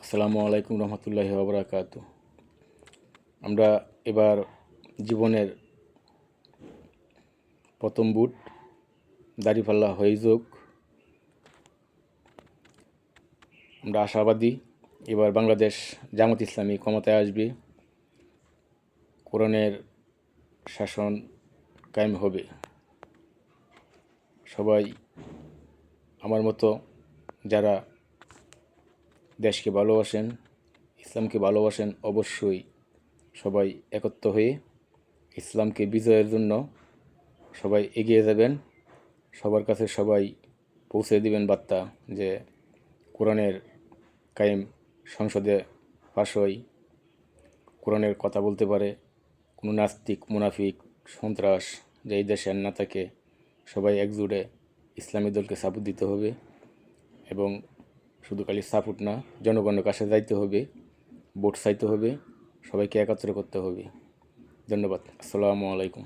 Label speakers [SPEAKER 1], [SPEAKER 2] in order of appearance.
[SPEAKER 1] আসসালামু আলাইকুম রহমতুল্লাহি ওয়া বারাকাতুহু। আমরা এবার জীবনের প্রথম ভোট দাঁড়িপাল্লা হয়ে যোগ। আমরা আশাবাদী এবার বাংলাদেশ জামাত ইসলামী ক্ষমতায় আসবে, কোরআনের শাসন কায়েম হবে। সবাই আমার মতো যারা দেশকে ভালোবাসেন, ইসলামকে ভালোবাসেন, অবশ্যই সবাই একত্র হয়ে ইসলামকে বিজয়ের জন্য সবাই এগিয়ে যাবেন। সবার কাছে সবাই পৌঁছে দিবেন বার্তা যে কোরআনের কায়েম সংসদে পাশ হয়, কোরআনের কথা বলতে পারে, কোনো নাস্তিক মুনাফিক সন্ত্রাস যে এই দেশে না থাকে, সবাই একজোটে ইসলামী দলকে সাপোর্ট দিতে হবে এবং শুধু খালি সাপোর্ট না, জনগণের কাছে যাইতে হবে, ভোট চাইতে হবে, সবাইকে একত্র করতে হবে। ধন্যবাদ। আসসালামু আলাইকুম।